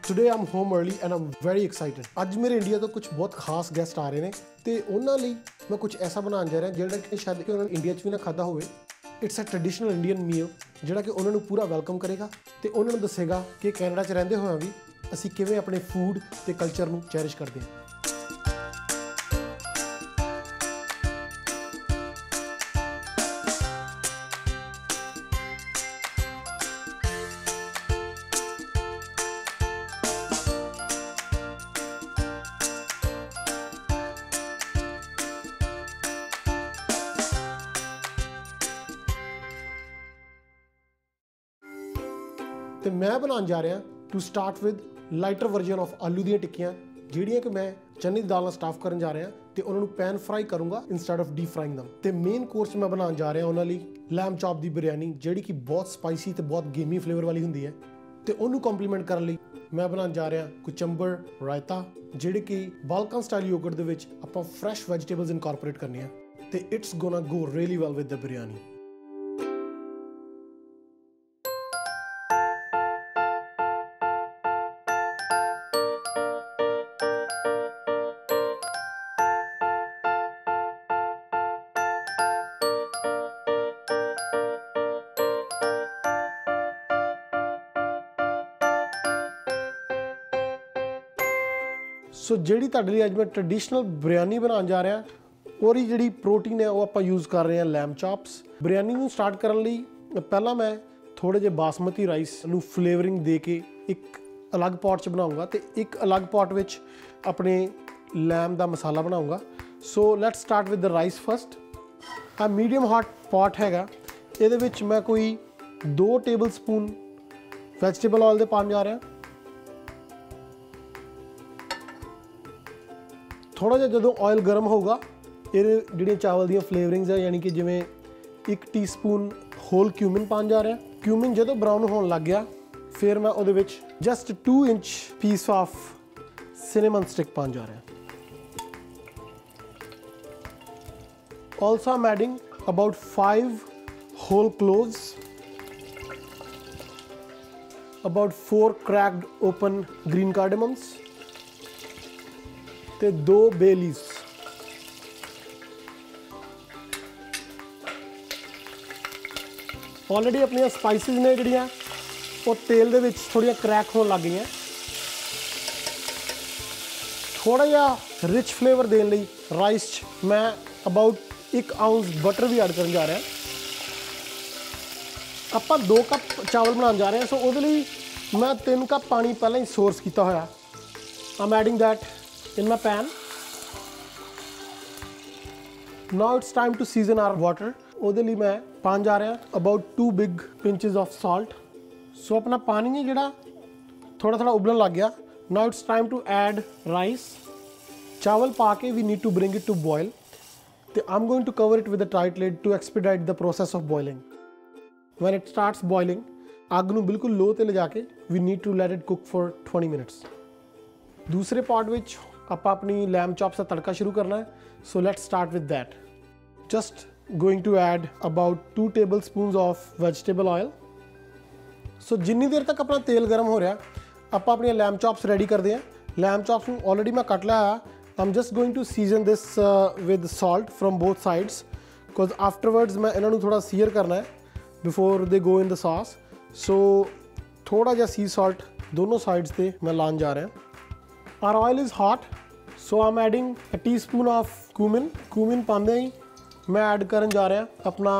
Today I'm home early and I'm very excited. ਅੱਜ ਮੇਰੇ India ਤੋਂ ਕੁਝ ਬਹੁਤ ਖਾਸ ਗੈਸਟ ਆ ਰਹੇ ਨੇ ਤੇ ਉਹਨਾਂ ਲਈ ਮੈਂ ਕੁਝ ਐਸਾ ਬਣਾਉਣ ਜਾ ਰਿਹਾ ਜਿਹੜਾ ਕਿ ਸ਼ਾਇਦ ਕਿ ਉਹਨਾਂ ਨੇ ਇੰਡੀਆ 'ਚ ਵੀ ਨਾ ਖਾਦਾ ਹੋਵੇ। ਇਟਸ ਅ ਟ੍ਰੈਡੀਸ਼ਨਲ ਇੰਡੀਅਨ ਮੀਲ ਜਿਹੜਾ ਕਿ ਉਹਨਾਂ ਨੂੰ ਪੂਰਾ ਵੈਲਕਮ ਕਰੇਗਾ ਤੇ ਉਹਨਾਂ ਨੂੰ ਦੱਸੇਗਾ ਕਿ ਕੈਨੇਡਾ 'ਚ ਰਹਿੰਦੇ ਹੋਇਆਂ ਵੀ ਅਸੀਂ ਕਿਵੇਂ ਆਪਣੇ ਫੂਡ ਤੇ ਕਲਚਰ ਨੂੰ ਚੈਰਿਸ਼ ਕਰਦੇ ਹਾਂ। ਤੇ ਮੈਂ ਬਣਾਉਣ ਜਾ ਰਿਹਾ to start with lighter version of ਆਲੂ ਦੀਆਂ ਟਿੱਕੀਆਂ ਜਿਹੜੀਆਂ ਕਿ ਮੈਂ ਚਨੇ ਦੀ ਦਾਲ ਨਾਲ ਸਟਫ ਕਰਨ ਜਾ ਰਿਹਾ ਤੇ ਉਹਨਾਂ ਨੂੰ ਪੈਨ ਫਰਾਈ ਕਰੂੰਗਾ instead of deep frying them। ਤੇ ਮੇਨ ਕੋਰਸ ਮੈਂ ਬਣਾਉਣ ਜਾ ਰਿਹਾ ਉਹਨਾਂ ਲਈ ਲੈਮ ਚੌਪ ਦੀ ਬਿਰਿਆਨੀ ਜਿਹੜੀ ਕਿ ਬਹੁਤ ਸਪਾਈਸੀ ਤੇ ਬਹੁਤ ਗੇਮੀ ਫਲੇਵਰ ਵਾਲੀ ਹੁੰਦੀ ਹੈ ਤੇ ਉਹਨੂੰ ਕੰਪਲੀਮੈਂਟ ਕਰਨ ਲਈ ਮੈਂ ਬਣਾਉਣ ਜਾ ਰਿਹਾ ਕੁਚੰਬਰ ਰਾਇਤਾ ਜਿਹੜੇ ਕਿ ਬਾਲਕਨ ਸਟਾਈਲ ਯੋਗਰਟ ਦੇ ਵਿੱਚ ਆਪਾਂ ਫਰੈਸ਼ ਵੈਜੀਟੇਬਲਸ ਇਨਕੋਰਪੋਰੇਟ ਕਰਨੇ ਆ ਤੇ it's gonna go really well with the biryani. So ਜਿਹੜੀ ਤੁਹਾਡੇ ਲਈ ਅੱਜ ਮੈਂ ਟ੍ਰੈਡੀਸ਼ਨਲ ਬਿਰਿਆਨੀ ਬਣਾਉਣ ਜਾ ਰਿਹਾ ਉਹਦੀ ਜਿਹੜੀ ਪ੍ਰੋਟੀਨ ਹੈ ਉਹ ਆਪਾਂ ਯੂਜ਼ ਕਰ ਰਹੇ ਹਾਂ ਲੈਮ ਚੌਪਸ। ਬਿਰਿਆਨੀ ਨੂੰ ਸਟਾਰਟ ਕਰਨ ਲਈ ਪਹਿਲਾਂ ਮੈਂ ਥੋੜੇ ਜਿਹੇ ਬਾਸਮਤੀ ਰਾਈਸ ਨੂੰ ਫਲੇਵਰਿੰਗ ਦੇ ਕੇ ਇੱਕ ਅਲੱਗ ਪੌਟ 'ਚ ਬਣਾਉਂਗਾ ਤੇ ਇੱਕ ਅਲੱਗ ਪੌਟ ਵਿੱਚ ਆਪਣੇ ਲੈਮ ਦਾ ਮਸਾਲਾ ਬਣਾਉਂਗਾ। So let's start with the rice first. A medium hot pot ਹੈਗਾ, ਇਹਦੇ ਵਿੱਚ ਮੈਂ ਕੋਈ 2 ਟੇਬਲ ਸਪੂਨ ਵੈਜੀਟੇਬਲ ਆਇਲ ਦੇ ਪਾਉਣ ਜਾ ਰਿਹਾ। ਥੋੜਾ ਜਿਹਾ ਜਦੋਂ ਆਇਲ ਗਰਮ ਹੋਊਗਾ ਇਹਦੇ ਜਿਹੜੀਆਂ ਚਾਵਲ ਦੀਆਂ ਫਲੇਵਰਿੰਗਸ ਹੈ ਯਾਨੀ ਕਿ ਜਿਵੇਂ 1 ਟੀਸਪੂਨ ਹੋਲ ਕਿਊਮਿਨ ਪਾਉਣ ਜਾ ਰਿਹਾ। ਕਿਊਮਿਨ ਜਦੋਂ ਬਰਾਊਨ ਹੋਣ ਲੱਗ ਗਿਆ ਫਿਰ ਮੈਂ ਉਹਦੇ ਵਿੱਚ just 2 inch piece of cinnamon stick ਪਾਉਣ ਜਾ ਰਿਹਾ। Also Aam adding about 5 whole cloves, about 4 cracked open green cardamoms ਤੇ 2 ਬੇ ਲੀਵਸ। ਆਲਰੇਡੀ ਆਪਣੀਆਂ ਸਪਾਈਸਿਸ ਨੇ ਜਿਹੜੀਆਂ ਉਹ ਤੇਲ ਦੇ ਵਿੱਚ ਥੋੜ੍ਹੀਆਂ ਕ੍ਰੈਕ ਹੋਣ ਲੱਗ ਗਈਆਂ। ਥੋੜਾ ਜਿਹਾ ਰਿਚ ਫਲੇਵਰ ਦੇਣ ਲਈ ਰਾਈਸ 'ਚ ਮੈਂ ਅਬਾਊਟ 1 ਆਊਂਸ ਬਟਰ ਵੀ ਐਡ ਕਰਨ ਜਾ ਰਿਹਾ। ਆਪਾਂ 2 ਕੱਪ ਚਾਵਲ ਬਣਾਉਣ ਜਾ ਰਹੇ ਹਾਂ, ਸੋ ਉਹਦੇ ਲਈ ਮੈਂ 3 ਕੱਪ ਪਾਣੀ ਪਹਿਲਾਂ ਹੀ ਸੋਰਸ ਕੀਤਾ ਹੋਇਆ। I'm adding that in my pan. Now it's time to season our water. ਉਹਦੇ ਲਈ ਮੈਂ ਪਾਉਣ ਜਾ ਰਿਹਾ about 2 big pinches of salt. ਸੋ ਆਪਣਾ ਪਾਣੀ ਹੈ ਜਿਹੜਾ ਥੋੜਾ ਥੋੜਾ ਉਬਲਣ ਲੱਗ ਗਿਆ। Now it's time to add rice. ਚਾਵਲ ਪਾ ਕੇ we need to bring it to boil. ਤੇ I'm going to cover it with a tight lid to expedite the process of boiling. When it starts boiling, ਅੱਗ ਨੂੰ ਬਿਲਕੁਲ ਲੋ ਤੇ ਲਿਜਾ ਕੇ we need to let it cook for 20 minutes. ਦੂਸਰੇ pot ਵਿੱਚ ਆਪਾਂ ਆਪਣੀ ਲੈਮ ਚੌਪਸ ਦਾ ਤੜਕਾ ਸ਼ੁਰੂ ਕਰਨਾ ਹੈ। So let's start with that. Just going to add about 2 tablespoons of vegetable oil. So ਜਿੰਨੀ ਦੇਰ ਤੱਕ ਆਪਣਾ ਤੇਲ ਗਰਮ ਹੋ ਰਿਹਾ ਆਪਾਂ ਆਪਣੀਆਂ ਲੈਮ ਚੌਪਸ ਰੈਡੀ ਕਰਦੇ ਹਾਂ। ਲੈਮ ਚੌਪਸ ਨੂੰ ਆਲਰੇਡੀ ਮੈਂ ਕੱਟ ਲਿਆ ਹੋਇਆ। I'm just going to season this with salt from both sides because afterwards ਮੈਂ ਇਹਨਾਂ ਨੂੰ ਥੋੜਾ ਸੀਅਰ ਕਰਨਾ ਹੈ ਬਿਫੋਰ ਦੇ ਗੋ ਇਨ ਦ ਸਾਸ। ਸੋ ਥੋੜਾ ਜਿਹਾ ਸੀ ਸਾਲਟ ਦੋਨੋਂ ਸਾਈਡਸ ਤੇ ਮੈਂ ਲਾਉਣ ਜਾ ਰਿਹਾ। Our oil is hot, so I'm adding a teaspoon of cumin. Cumin ਪਾਉਂਦੇ ਹੀ ਮੈਂ ਐਡ ਕਰਨ ਜਾ ਰਿਹਾ ਆਪਣਾ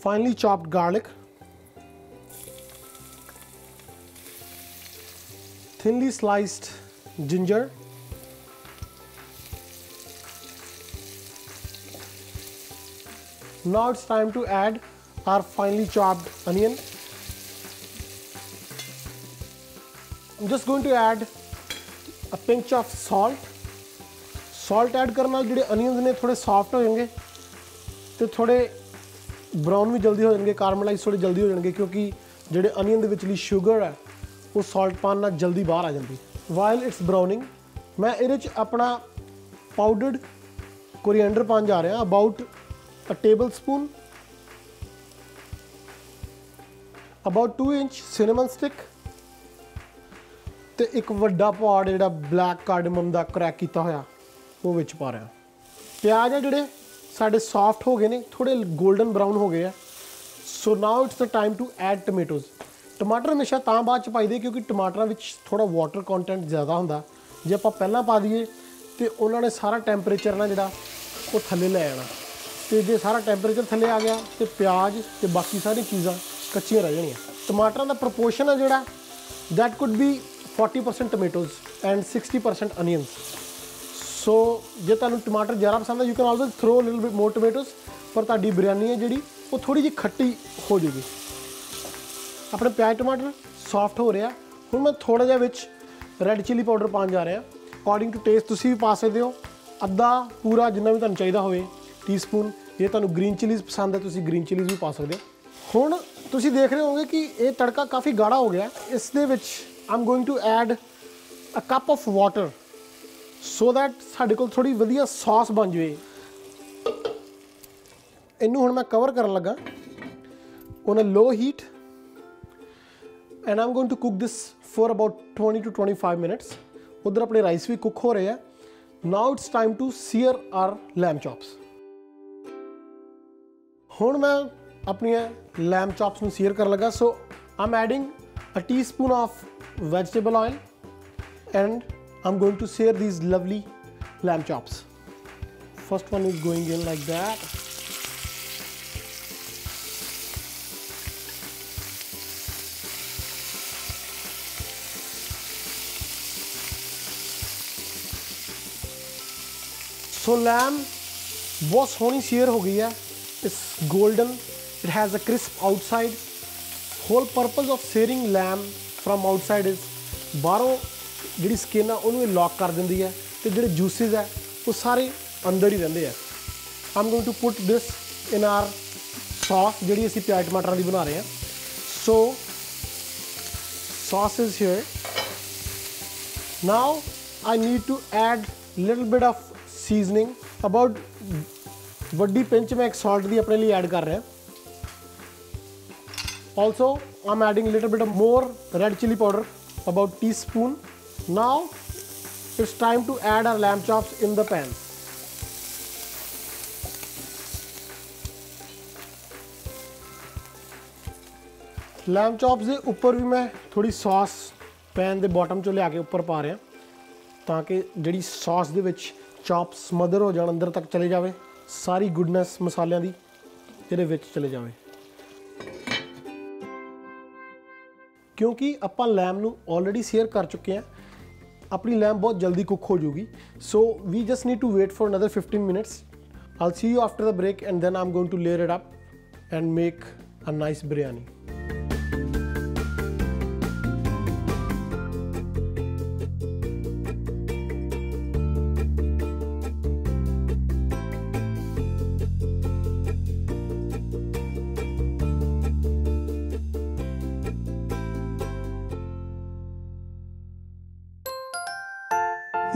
finely chopped garlic, thinly sliced ginger, now it's time to add our finely chopped onion. I'm just going to add a pinch of salt. Salt add ਕਰਨ ਨਾਲ ਜਿਹੜੇ onions ਨੇ ਥੋੜੇ ਸੌਫਟ ਹੋ ਜਾਣਗੇ ਤੇ ਥੋੜੇ ਬਰਾਊਨ ਵੀ ਜਲਦੀ ਹੋ ਜਾਣਗੇ, ਕਾਰਮਲਾਈਜ਼ ਥੋੜੇ ਜਲਦੀ ਹੋ ਜਾਣਗੇ ਕਿਉਂਕਿ ਜਿਹੜੇ ਅਨੀਅਨ ਦੇ ਵਿਚਲੀ ਸ਼ੂਗਰ ਹੈ ਉਹ ਸਾਲਟ ਪਾਉਣ ਨਾਲ ਜਲਦੀ ਬਾਹਰ ਆ ਜਾਂਦੀ। ਵਾਈਲ ਇਟਸ ਬਰਾਊਨਿੰਗ ਮੈਂ ਇਹਦੇ 'ਚ ਆਪਣਾ ਪਾਊਡਰਡ ਕੋਰੀਐਂਡਰ ਪਾਉਣ ਜਾ ਰਿਹਾ about a tablespoon, about 2 inch cinnamon stick ਤੇ ਇੱਕ ਵੱਡਾ ਪੌੜ ਜਿਹੜਾ ਬਲੈਕ ਕਾਰਡਮਮ ਦਾ ਕਰੈਕ ਕੀਤਾ ਹੋਇਆ ਉਹ ਵਿੱਚ ਪਾ ਰਿਹਾ। ਪਿਆਜ਼ ਆ ਜਿਹੜੇ ਸਾਡੇ ਸੌਫਟ ਹੋ ਗਏ ਨੇ, ਥੋੜੇ 골ਡਨ ਬਰਾਊਨ ਹੋ ਗਏ ਆ। So now it's the time to add tomatoes. ਟਮਾਟਰ ਹਮੇਸ਼ਾ ਤਾਂ ਬਾਅਦ ਚ ਪਾਈਦੇ ਕਿਉਂਕਿ ਟਮਾਟਰਾਂ ਵਿੱਚ ਥੋੜਾ ਵਾਟਰ ਕੰਟੈਂਟ ਜ਼ਿਆਦਾ ਹੁੰਦਾ। ਜੇ ਆਪਾਂ ਪਹਿਲਾਂ ਪਾ ਦਈਏ ਤੇ ਉਹਨਾਂ ਨੇ ਸਾਰਾ ਟੈਂਪਰੇਚਰ ਨਾ ਜਿਹੜਾ ਉਹ ਥੱਲੇ ਲੈ ਜਾਣਾ, ਤੇ ਜੇ ਸਾਰਾ ਟੈਂਪਰੇਚਰ ਥੱਲੇ ਆ ਗਿਆ ਤੇ ਪਿਆਜ਼ ਤੇ ਬਾਕੀ ਸਾਰੀ ਚੀਜ਼ਾਂ ਕੱਚੀਆਂ ਰਹਿ ਜਾਣੀਆਂ। ਟਮਾਟਰਾਂ ਦਾ ਪ੍ਰਪੋਰਸ਼ਨ ਹੈ ਜਿਹੜਾ that could be 40% tomatoes and 60% onions। ਸੋ ਜੇ ਤੁਹਾਨੂੰ ਟਮਾਟਰ ਜ਼ਿਆਦਾ ਪਸੰਦ ਹੈ you can always throw little bit more tomatoes, ਪਰ ਤੁਹਾਡੀ ਬਿਰਿਆਨੀ ਹੈ ਜਿਹੜੀ ਉਹ ਥੋੜੀ ਜਿਹੀ ਖੱਟੀ ਹੋ ਜਾਏਗੀ। ਆਪਣੇ ਪਿਆਜ਼ ਟਮਾਟਰ ਸੌਫਟ ਹੋ ਰਿਹਾ। ਹੁਣ ਮੈਂ ਥੋੜਾ ਜਿਹਾ ਵਿੱਚ ਰੈੱਡ ਚਿੱਲੀ ਪਾਊਡਰ ਪਾਉਣ ਜਾ ਰਿਹਾ। ਅਕੋਰਡਿੰਗ ਟੂ ਟੇਸਟ ਤੁਸੀਂ ਵੀ ਪਾ ਸਕਦੇ ਹੋ, ਅੱਧਾ ਪੂਰਾ ਜਿੰਨਾ ਵੀ ਤੁਹਾਨੂੰ ਚਾਹੀਦਾ ਹੋਵੇ ਟੀਸਪੂਨ। ਜੇ ਤੁਹਾਨੂੰ ਗ੍ਰੀਨ ਚਿਲੀਜ਼ ਪਸੰਦ ਹੈ ਤੁਸੀਂ ਗ੍ਰੀਨ ਚਿਲੀਜ਼ ਵੀ ਪਾ ਸਕਦੇ ਹੋ। ਹੁਣ ਤੁਸੀਂ ਦੇਖ ਰਹੇ ਹੋਗੇ ਕਿ ਇਹ ਤੜਕਾ ਕਾਫੀ ਗਾੜਾ ਹੋ ਗਿਆ। ਇਸ ਦੇ ਵਿੱਚ I'm going to add a cup of water so that ਸਾਡੇ ਕੋਲ ਥੋੜੀ ਵਧੀਆ ਸੌਸ ਬਣ ਜਾਵੇ। ਇਹਨੂੰ ਹੁਣ ਮੈਂ ਕਵਰ ਕਰਨ ਲੱਗਾ on a low heat and I'm going to cook this for about 20 to 25 minutes. ਉਧਰ ਆਪਣੇ ਰਾਈਸ ਵੀ ਕੁੱਕ ਹੋ ਰਹੇ ਆ। Now it's time to sear our lamb chops. ਹੁਣ ਮੈਂ ਆਪਣੀਆਂ ਲੈਮ ਚੌਪਸ ਨੂੰ ਸੀਅਰ ਕਰਨ ਲੱਗਾ। So I'm adding a teaspoon of vegetable oil and I'm going to sear these lovely lamb chops. First one is going in like that. So lamb बहुत सोहनी sear हो गई है। It's golden. It has a crisp outside. Whole purpose of searing lamb from outside is ਬਾਹਰੋਂ ਜਿਹੜੀ skin ਆ ਉਹਨੂੰ ਇਹ lock ਕਰ ਦਿੰਦੀ ਹੈ ਤੇ ਜਿਹੜੇ ਜੂਸਿਸ ਹੈ ਉਹ ਸਾਰੇ ਅੰਦਰ ਹੀ ਰਹਿੰਦੇ ਆ। I'm going to put this in our sauce ਜਿਹੜੀ ਅਸੀਂ ਪਿਆਜ਼ ਟਮਾਟਰਾਂ ਦੀ ਬਣਾ ਰਹੇ ਹਾਂ। So sauce is here. Now I need to add little bit of seasoning. About ਵੱਡੀ ਪਿੰਚ ਮੈਂ ਇੱਕ ਸਾਲਟ ਦੀ ਆਪਣੇ ਲਈ ਐਡ ਕਰ ਰਿਹਾ। Also, I'm adding a little bit of more red chili powder, about teaspoon. Now, it's time to add our lamb chops in the pan. Lamb chops ਦੇ ਉੱਪਰ ਵੀ ਮੈਂ ਥੋੜੀ ਸੌਸ ਪੈਨ ਦੇ ਬਾਟਮ ਚੋਂ ਲਿਆ ਕੇ ਉੱਪਰ ਪਾ ਰਿਹਾ ਤਾਂ ਕਿ ਜਿਹੜੀ ਸੌਸ ਦੇ ਵਿੱਚ ਚੌਪਸ ਸਮਦਰ ਹੋ ਜਾਣ, ਅੰਦਰ ਤੱਕ ਚਲੇ ਜਾਵੇ, ਸਾਰੀ ਗੁੱਡਨੈਸ ਮਸਾਲਿਆਂ ਦੀ ਇਹਦੇ ਵਿੱਚ ਚਲੇ ਜਾਵੇ। ਕਿਉਂਕਿ ਆਪਾਂ ਲੈਮ ਨੂੰ ਆਲਰੇਡੀ ਸੀਅਰ ਕਰ ਚੁੱਕੇ ਹਾਂ, ਆਪਣੀ ਲੈਮ ਬਹੁਤ ਜਲਦੀ ਕੁੱਕ ਹੋ ਜਾਊਗੀ। So we just need to wait for another 15 minutes. I'll see you after the break and then I'm going to layer it up and make a nice biryani.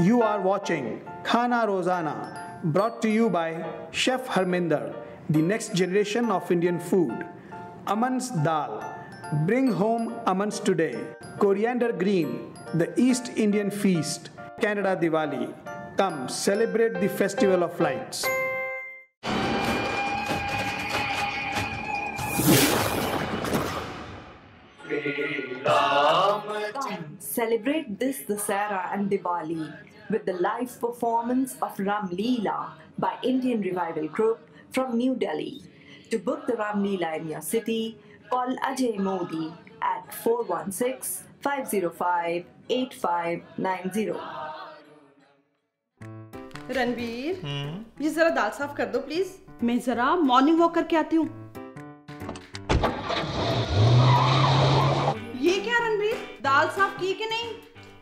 You are watching Khana Rozana, brought to you by Chef Harminder, the next generation of Indian food. Aman's Dal, bring home Aman's today. Coriander Green, the East Indian feast. Canada Diwali, come celebrate the festival of lights. Celebrate this Dussehra and Diwali with the live performance of Ram Leela by Indian Revival Group from New Delhi. To book the Ram Leela in your city, call Ajay Modi at 416-505-8590. Ranveer, ये जरा दाल साफ कर दो please. मैं जरा morning walk करके आती हूँ। ये क्या रणवीर, दाल साफ की कि नहीं?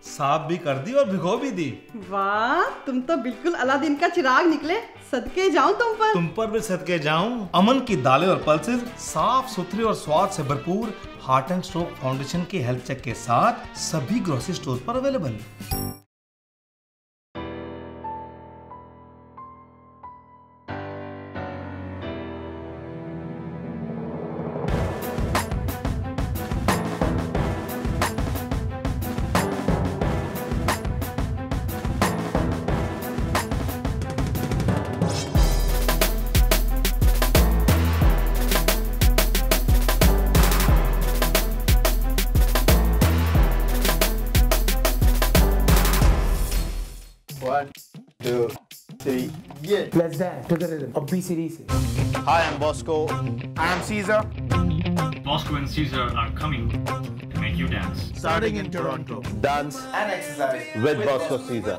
साफ भी कर दी और भिगो भी दी। वाह, तुम तो बिल्कुल अलादीन का चिराग निकले। सदके जाऊं तुम पर भी सदके जाऊं। अमन की दालें और पल्सेस साफ सुथरी और स्वाद से भरपूर हार्ट एंड स्ट्रोक फाउंडेशन के हेल्थ चेक के साथ सभी ग्रोसरी स्टोर पर available. 2, 3, yeah. Let's dance to the rhythm of BCDC. Hi, I'm Bosco. I'm Caesar. Bosco and Caesar are coming to make you dance. Starting in Toronto. Dance And exercise. with Bosco Caesar.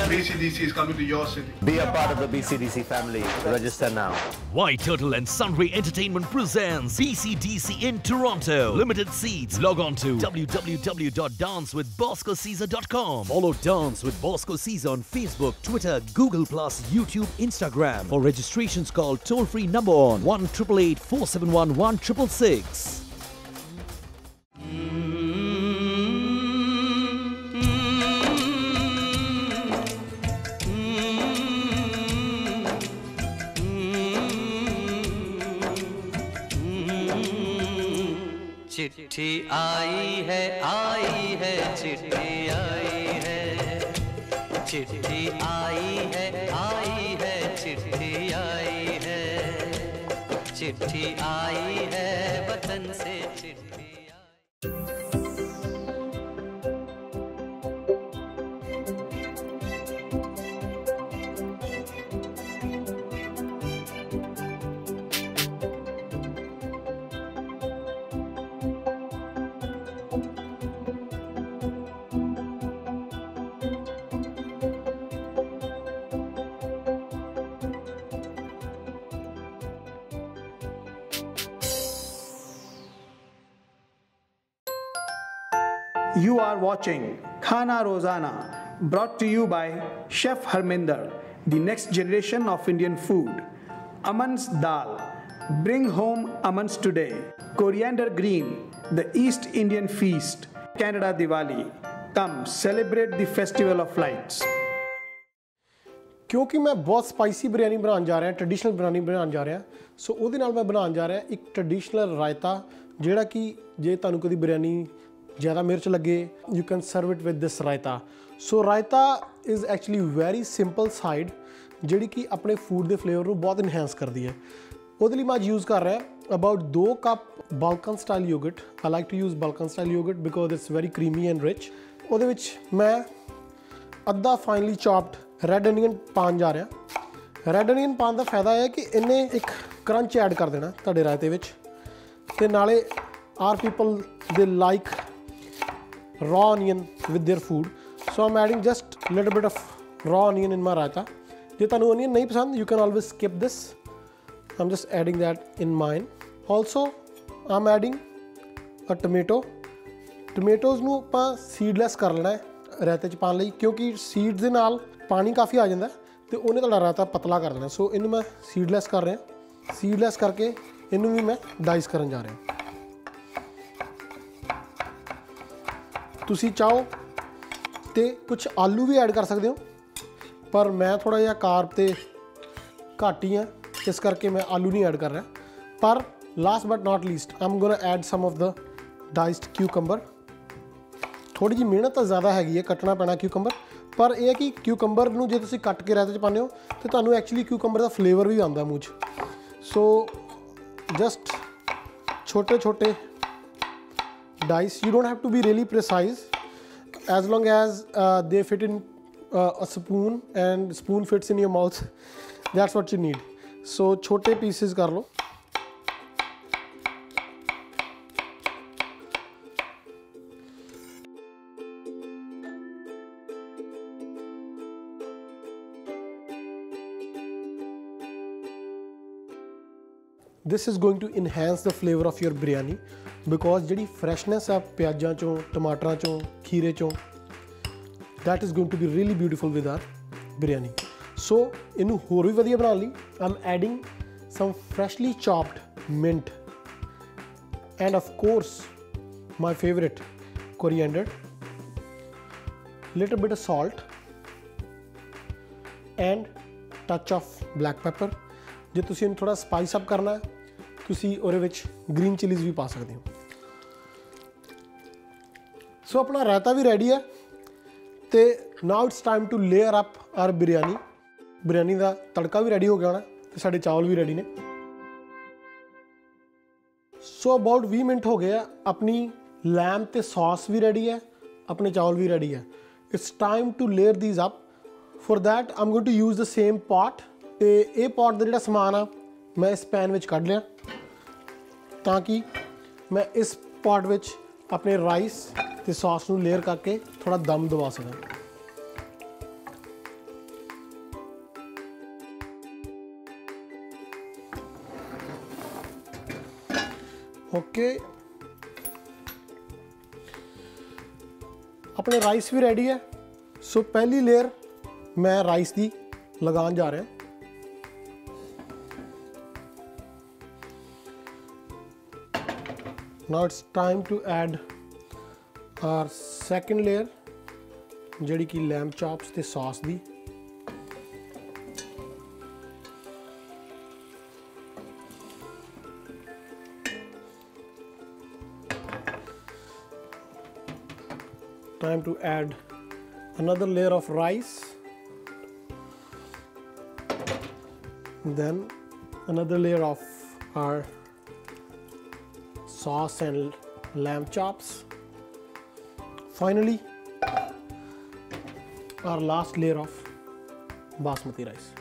BCDC is coming to your city. Be a part of the BCDC family. Register now. White Turtle and Sunray Entertainment presents BCDC in Toronto. Limited seats. Log on to www.dancewithboscocaesar.com. Follow Dance with Bosco Caesar on Facebook, Twitter, Google+, YouTube, Instagram. For registrations, call toll-free number on 1-888-471-1666. चिट्ठी आई है चिट्ठी आई है, चिट्ठी आई है चिट्ठी आई है, चिट्ठी आई है वतन से चिट्ठी आई। You are watching Khana Rozana, brought to you by Chef Harminder, the next generation of Indian food. Aman's Dal, bring home Aman's today. Coriander Green, the East Indian feast. Canada Diwali, come celebrate the festival of lights. क्योंकि मैं बहुत spicy biryani बनाने जा रहा traditional biryani बनाने जा रहा सो ਉਹਦੇ ਨਾਲ मैं बनाने जा रहा एक ट्रेडिशनल रायता ਜਿਹੜਾ कि ਜੇ ਤੁਹਾਨੂੰ ਕਦੀ ਬਿਰयानी ज़्यादा मिर्च लगे you can serve it with this raita. So raita is actually very simple side जिहड़ी कि अपने फूड के फ्लेवर को बहुत इनहेंस करती है। ਉਹਦੇ ਲਈ मैं यूज़ कर रहा about 2 cup Balkan style yogurt. I like to use Balkan style yogurt because it's very creamy and rich. ਉਹਦੇ ਵਿੱਚ मैं अद्धा फाइनली चॉप्ड रैड अनियन पान जा रहा। रैड अनियन पान का फायदा है कि इन्हें एक क्रंच ऐड कर देना तुहाडे रायते विच ते नाले our people they like raw onion with their food, so I'm adding just little bit of raw onion in my raita. If you onion nahi pasand, you can always skip this. I'm just adding that in mine. Also I'm adding a tomato. Tomatoes nu ਆਪਾਂ seedless ਕਰ ਲੈਣਾ ਹੈ ਰਾਇਤੇ ਚ ਪਾਣ ਲਈ ਕਿਉਂਕਿ seeds ਦੇ ਨਾਲ ਪਾਣੀ ਕਾਫੀ ਆ ਜਾਂਦਾ ਤੇ ਉਹਨੇ ਤੁਹਾਡਾ ਰਾਇਤਾ ਪਤਲਾ ਕਰ ਦੇਣਾ। ਸੋ ਇਹਨੂੰ ਮੈਂ seedless ਕਰ ਰਿਹਾ। seedless ਕਰਕੇ ਇਹਨੂੰ ਵੀ ਮੈਂ ਡਾਈਸ ਕਰਨ ਜਾ ਰਿਹਾ। ਤੁਸੀਂ ਚਾਹੋ तो कुछ आलू भी ऐड कर सकते हो पर मैं थोड़ा जिहा कार्ब ते घट ही हाँ इस करके मैं आलू नहीं ऐड कर रहा। पर last but not least I am gonna add some of the diced cucumber. थोड़ी जी मेहनत तो ज़्यादा हैगी है कटना पैना क्यूकंबर पर यह है कि क्यूकंबर नूं जे तुसीं कट के रायते च पाने हो तो तुहानूं एक्चुअली क्यूकंबर का फ्लेवर भी आंदा मूँह च। सो जस्ट छोटे छोटे dice, you don't have to be really precise as long as they fit in a spoon and spoon fits in your mouth, that's what you need. So छोटे pieces कर लो। This is going to enhance the flavor of your biryani because जिहड़ी freshness है प्याज़ां चों टमाटरां चों खीरे चों that is going to be really beautiful with our biryani. So इनू होर भी वधिया बनाउण लई I'm adding some freshly chopped mint and of course my favorite coriander, little bit of salt and touch of black pepper. जे तुसीं इनू थोड़ा spice up करना है तुसीं उहदे विच ग्रीन चिलीज़ भी पा सकते हो। सो अपना रायता भी रेडी है तो now it's time to layer up our biryani. Biryani का तड़का भी रेडी हो गया होना तो साढ़े चावल भी रेडी ने। सो अबाउट 20 मिनट हो गए अपनी लैम्ब ते सॉस भी रेडी है अपने चावल भी रेडी है। It's time to layer these up For that I'm going to use the same pot. ਤੇ ਇਹ pot ਦਾ ਜਿਹੜਾ ਸਮਾਨ ਆ ਮੈਂ ਇਸ ਪੈਨ ਵਿੱਚ ਕੱਢ ਲਿਆ ਤਾਂ ਕਿ ਮੈਂ ਇਸ pot ਵਿੱਚ ਆਪਣੇ ਰਾਈਸ ਤੇ ਸੌਸ ਨੂੰ ਲੇਅਰ ਕਰਕੇ ਥੋੜਾ ਦਮ ਦਵਾ ਸਕਾਂ। ओके अपने राइस भी रेडी है। सो पहली लेयर मैं राइस की लगान जा रहा। Now it's time to add our second layer जिहड़ी कि लैम्ब चॉप्स ते सॉस दी। Time to add another layer of rice, then another layer of our sauce and lamb chops. Finally, our last layer of basmati rice.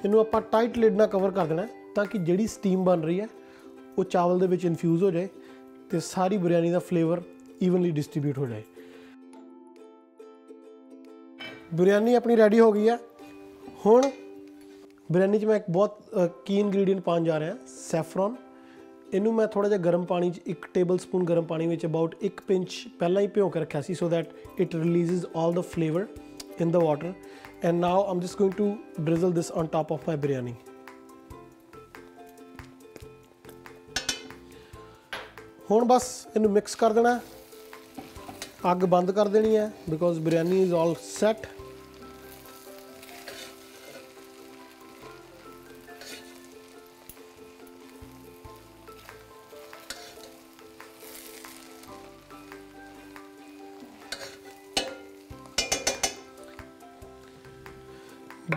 ਇਹਨੂੰ ਆਪਾਂ tight lid ਨਾਲ cover ਕਰ ਦੇਣਾ ਤਾਂ ਕਿ ਜਿਹੜੀ ਸਟੀਮ ਬਣ ਰਹੀ ਹੈ ਉਹ ਚਾਵਲ ਦੇ ਵਿੱਚ ਇਨਫਿਊਜ਼ ਹੋ ਜਾਏ ਤੇ ਸਾਰੀ ਬਿਰਿਆਨੀ ਦਾ ਫਲੇਵਰ ਈਵਨਲੀ ਡਿਸਟ੍ਰੀਬਿਊਟ ਹੋ ਜਾਏ। ਬਿਰਿਆਨੀ ਆਪਣੀ ਰੈਡੀ ਹੋ ਗਈ ਹੈ। ਹੁਣ ਬਿਰਿਆਨੀ 'ਚ ਮੈਂ ਇੱਕ ਬਹੁਤ ਕੀ ਇਨਗਰੀਡੀਅੰਟ ਪਾਉਣ ਜਾ ਰਿਹਾ ਸੈਫਰਨ। ਇਹਨੂੰ ਮੈਂ ਥੋੜਾ ਜਿਹਾ ਗਰਮ ਪਾਣੀ 'ਚ 1 ਟੇਬਲ ਸਪੂਨ ਗਰਮ ਪਾਣੀ ਵਿੱਚ ਅਬਾਊਟ 1 ਪਿੰਚ ਪਹਿਲਾਂ ਹੀ ਭਿਓ ਕੇ ਰੱਖਿਆ ਸੀ so that it releases all the flavour in the water, and now I'm just going to drizzle this on top of my biryani. ਹੁਣ ਬਸ ਇਹਨੂੰ ਮਿਕਸ ਕਰ ਦੇਣਾ, ਅੱਗ ਬੰਦ ਕਰ ਦੇਣੀ ਹੈ because biryani is all set.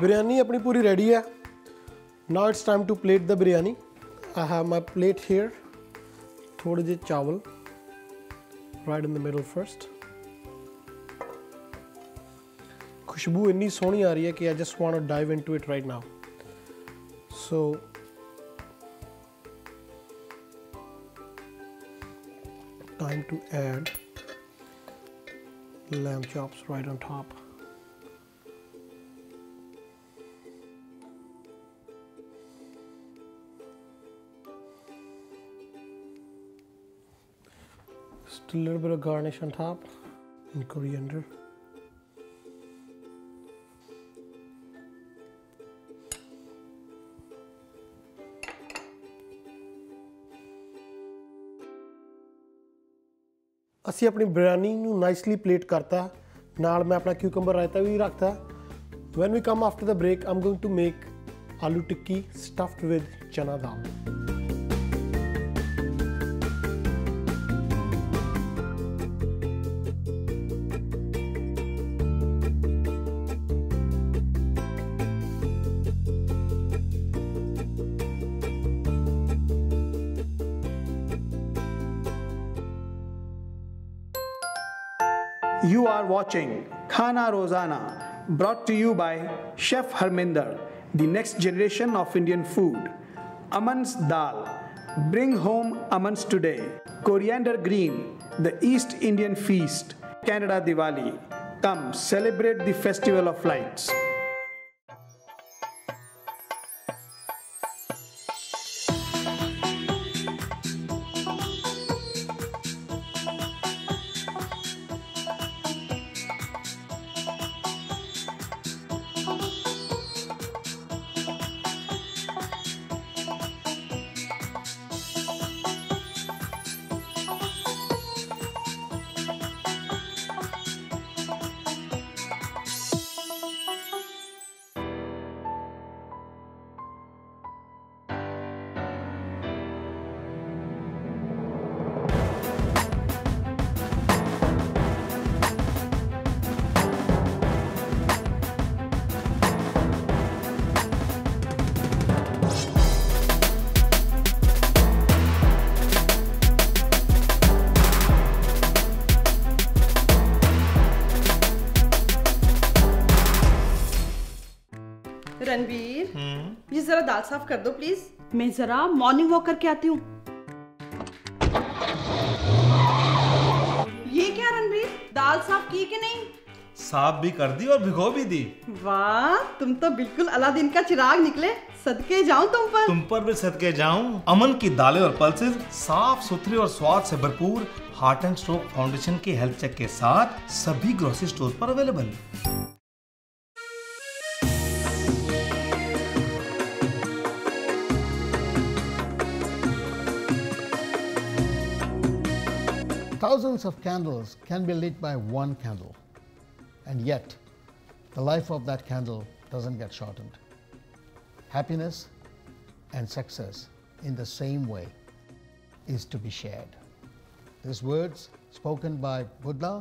Biryani अपनी पूरी रेडी है। Now it's time to plate the biryani. I have my plate here. थोड़े जे चावल right in the middle first. खुशबू इतनी सोहनी आ रही है कि I just want to dive into it right now. So time to add lamb chops right on top. Just a little bit of garnish on top and coriander. ਅਸੀਂ ਆਪਣੀ ਬਿਰਿਆਨੀ ਨੂੰ ਨਾਈਸਲੀ ਪਲੇਟ ਕਰਤਾ, ਨਾਲ ਮੈਂ ਆਪਣਾ ਕਿਊਕੰਬਰ ਰਾਇਤਾ ਵੀ ਰੱਖਤਾ। When we come after the break, I'm going to make aloo tikki stuffed with chana dal. You are watching Khana Rozana, brought to you by Chef Harminder, the next generation of Indian food. Aman's Dal, bring home Aman's today. Coriander Green, the East Indian feast. Canada Diwali, come celebrate the festival of lights. दाल साफ कर दो please. मैं जरा morning walk करके आती हूँ। ये क्या रणबीर, दाल साफ की कि नहीं? साफ भी कर दी और भिगो भी दी। वाह, तुम तो बिल्कुल अलादीन का चिराग निकले। सदके जाऊं तुम पर भी सदके जाऊं। अमन की दालें और पल्सेस साफ सुथरी और स्वाद से भरपूर हार्ट एंड स्ट्रोक फाउंडेशन के हेल्थ चेक के साथ सभी ग्रोसरी स्टोर पर available. Thousands of candles can be lit by one candle, and yet the life of that candle doesn't get shortened. Happiness and success in the same way is to be shared. These words spoken by Buddha,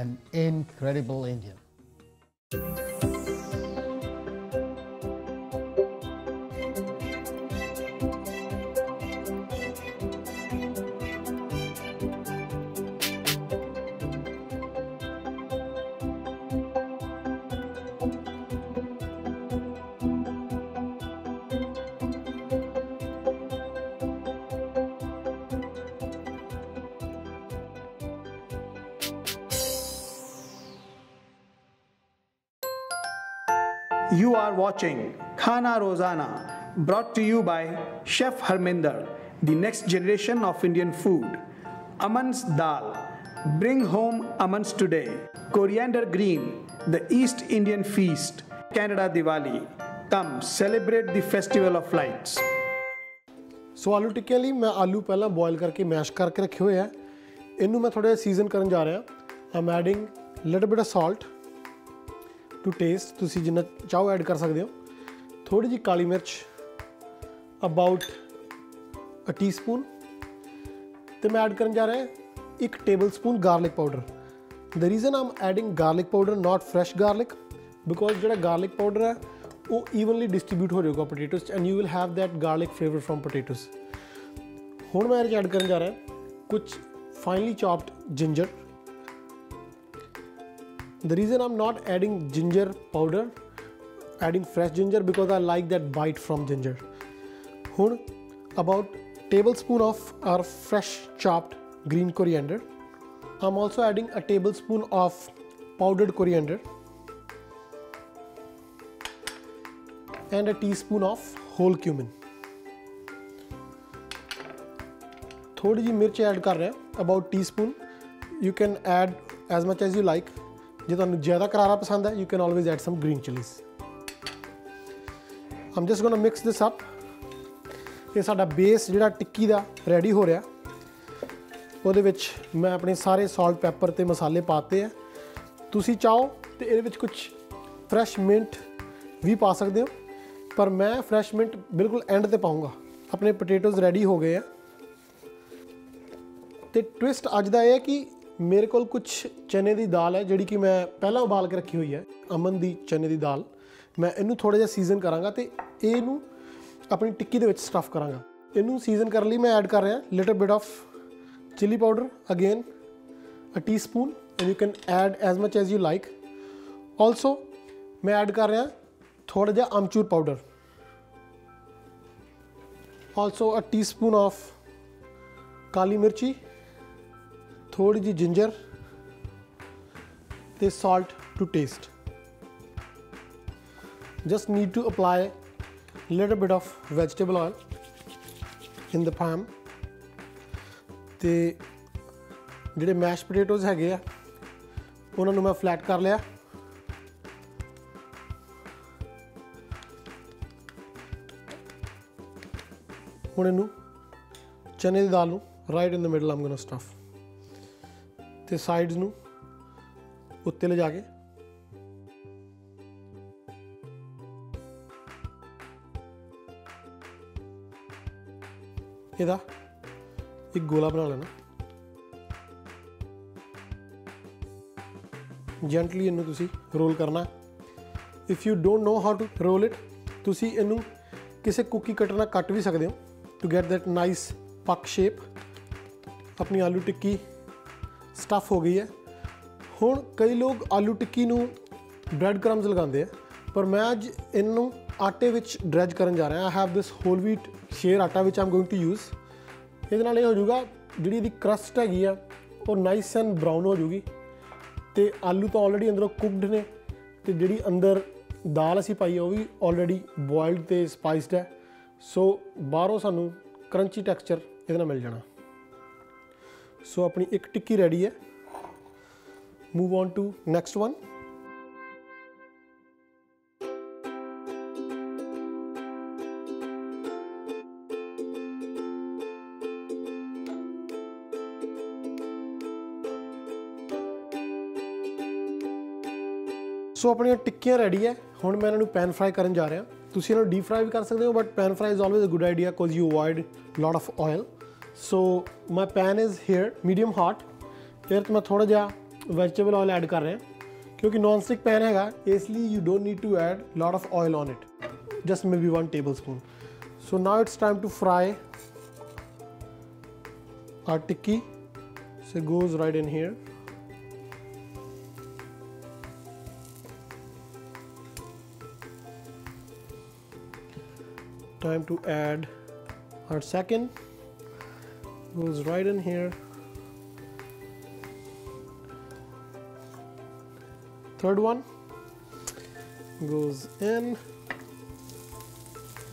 an incredible Indian. You are watching Khana Rozana, brought to you by Chef Harminder, the next generation of Indian food. Aman's Dal, bring home Aman's today. Coriander Green, the East Indian feast. Canada Diwali, come celebrate the festival of lights. सो आलू टिक्के ਲਈ मैं आलू पहला boil करके mash करके रखे हुए हैं। इनू मैं थोड़ा सीजन करन जा रहा। I am adding little bit of salt to taste, तुसी जिन्ना चाहो ऐड कर सकते हो। थोड़ी जी काली मिर्च अबाउट अ टीस्पून, तो मैं ऐड करन जा रहा है 1 table spoon garlic powder. The reason I am adding garlic powder not fresh garlic, because जो गार्लिक पाउडर है वो ईवनली डिस्ट्रीब्यूट हो जाएगा potatoes and you will have that garlic flavour from potatoes. हुण मैं ऐड करन जा रहा है कुछ finally chopped ginger. The reason I'm not adding ginger powder, adding fresh ginger, because I like that bite from ginger. Hun about tablespoon of our fresh chopped green coriander. I'm also adding a tablespoon of powdered coriander and a teaspoon of whole cumin. थोड़ी जी मिर्च add कर रहे हैं about teaspoon. You can add as much as you like. जो तुहानू ज़्यादा करारा पसंद है, you can always add some green chillies. I am just gonna mix this up. ये साडा बेस जिहड़ा टिक्की दा रेडी हो रहा, ਉਹਦੇ ਵਿੱਚ मैं अपने सारे सॉल्ट पैपर ते मसाले पाते हैं। तुसी चाहो तो ये विच कुछ फ्रैश मिंट भी पा सकते हो, पर मैं फ्रैश मिंट बिल्कुल एंड ते पाऊँगा। अपने पोटैटोज रेडी हो गए हैं। तो ट्विस्ट अज दा है कि मेरे को कुछ चने की दाल है जिहड़ी कि मैं पहला उबाल के रखी हुई है, अमन दी चने की दाल। मैं इनू थोड़ा जिहा सीजन करांगा तो इनू अपनी टिक्की दे विच स्टफ करांगा। इनू सीजन कर लिए मैं ऐड कर रहा little bit of chilli powder, again a teaspoon, and you can add as much as you like. Also मैं ऐड कर रहा थोड़ा जिहा amchur powder, also a teaspoon of kali mirchi, थोड़ी जी जिंजर ते salt to taste. Just need to apply little bit of vegetable oil in the pan. ते जिहड़े मैश पोटैटोज हैगे आ उन्होंने मैं फ्लैट कर लिया। हुण इनू चने की दाल नू right in the middle I am gonna stuff ते साइड्स नू उत्ते ले जाके इहदा एक गोला बना लेना। जेंटली इनू तुसी रोल करना। If you don't know how to roll it, तुसी इनू किसी कुकी कटर नाल कट भी सकते हो टू गेट दैट नाइस पक शेप। अपनी आलू टिक्की स्टफ हो गई है। हुण कई लोग आलू टिक्की नू ब्रैड क्रम्स लगाते हैं, पर मैं अज इनू आटे विच ड्रैज करन जा रहा। I have this whole wheat share atta which I am going to use. ਇਹਦੇ ਨਾਲ ਇਹ ਹੋ ਜਾਊਗਾ ਜਿਹੜੀ ਇਹਦੀ ਕਰਸਟ ਹੈਗੀ ਆ ਉਹ ਨਾਈਸ ਐਂਡ ਬਰਾਊਨ ਹੋ ਜੂਗੀ ਤੇ ਆਲੂ ਤਾਂ ਆਲਰੇਡੀ ਅੰਦਰੋਂ ਕੁਕਡ ਨੇ ਤੇ ਜਿਹੜੀ ਅੰਦਰ ਦਾਲ ਅਸੀਂ ਪਾਈ ਆ ਉਹ ਵੀ ਆਲਰੇਡੀ ਬੋਇਲਡ ਤੇ ਸਪਾਈਸਡ ਹੈ। ਸੋ ਬਾਹਰੋਂ ਸਾਨੂੰ ਕਰੰਚੀ ਟੈਕਸਚਰ ਇਹਦੇ ਨਾਲ ਮਿਲ ਜਾਣਾ। ਸੋ ਆਪਣੀ ਇੱਕ ਟਿੱਕੀ ਰੈਡੀ ਹੈ। Move on to next one. So अपन टिक्कियां रेडी है। हुण मैं इन्हों पैन फ्राई करन जा रहा। तुसीं इन्हों डीप फ्राई भी कर सकते हो but pan fry is always a good idea because you avoid lot of oil. So my pan is here medium hot. फिर तो मैं थोड़ा जा वेजिटेबल ऑयल ऐड कर रहा क्योंकि नॉन स्टिक पैन हैगा इसलिए you don't need to add lot of oil on it, just maybe 1 tablespoon। So now it's time to fry our tikki. So goes right in here. Time to add our second, goes right in here. Third one goes in.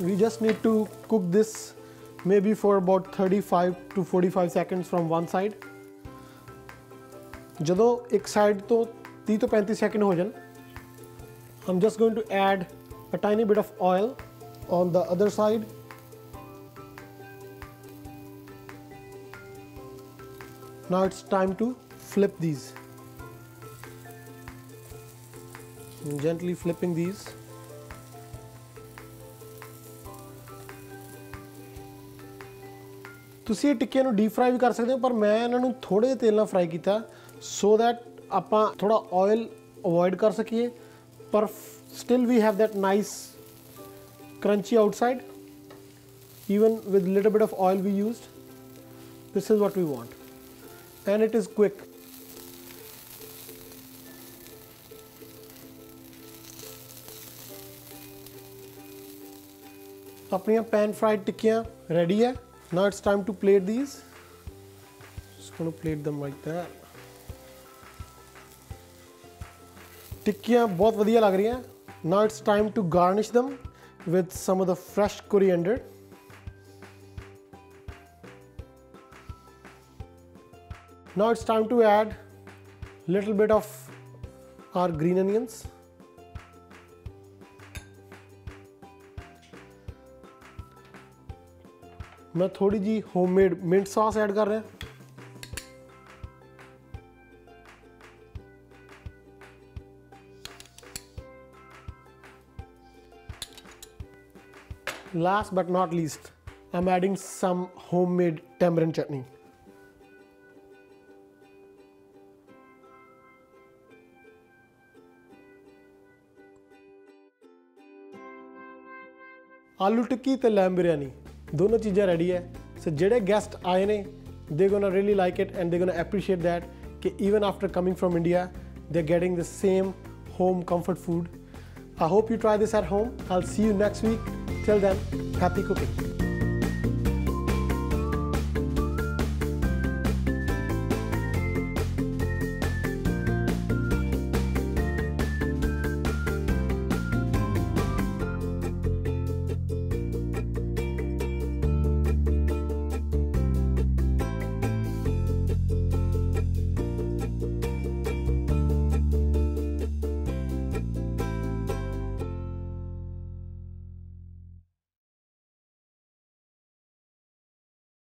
We just need to cook this maybe for about 35 to 45 seconds from one side. ਜਦੋਂ ਇੱਕ side ਤੋਂ 30 ਤੋਂ 35 second हो जान, I'm just going to add a tiny bit of oil on the other side. Now it's time to flip these. I'm gently flipping these. ਤੁਸੀਂ ਟਿੱਕੀਆਂ ਨੂੰ deep fry ਵੀ ਕਰ ਸਕਦੇ ਹੋ ਪਰ ਮੈਂ ਇਹਨਾਂ ਨੂੰ ਥੋੜੇ ਜਿਹੇ ਤੇਲ ਨਾਲ ਫਰਾਈ ਕੀਤਾ so that ਆਪਾਂ ਥੋੜਾ ਆਇਲ ਅਵੋਇਡ ਕਰ ਸਕੀਏ ਪਰ still we have that nice crunchy outside even with little bit of oil we used. This is what we want and it is quick. अपनी pan fried टिक्कियां ready है। Now it's time to plate these. Just going to plate them like that. टिक्कियां बहुत बढ़िया लग रही हैं। Now it's time to garnish them with some of the fresh coriander. Now it's time to add little bit of our green onions. मैं थोड़ी जी homemade mint sauce add कर रहा हूं। Last but not least, I'm adding some homemade tamarind chutney. आलू टिक्की ते lamb biryani दोनों चीज़ें ready है। सो जेडे गेस्ट आए ने they gonna really like it and they gonna appreciate that कि even after coming from India they're getting the same home comfort food. I hope you try this at home. I'll see you next week. Till then, happy cooking.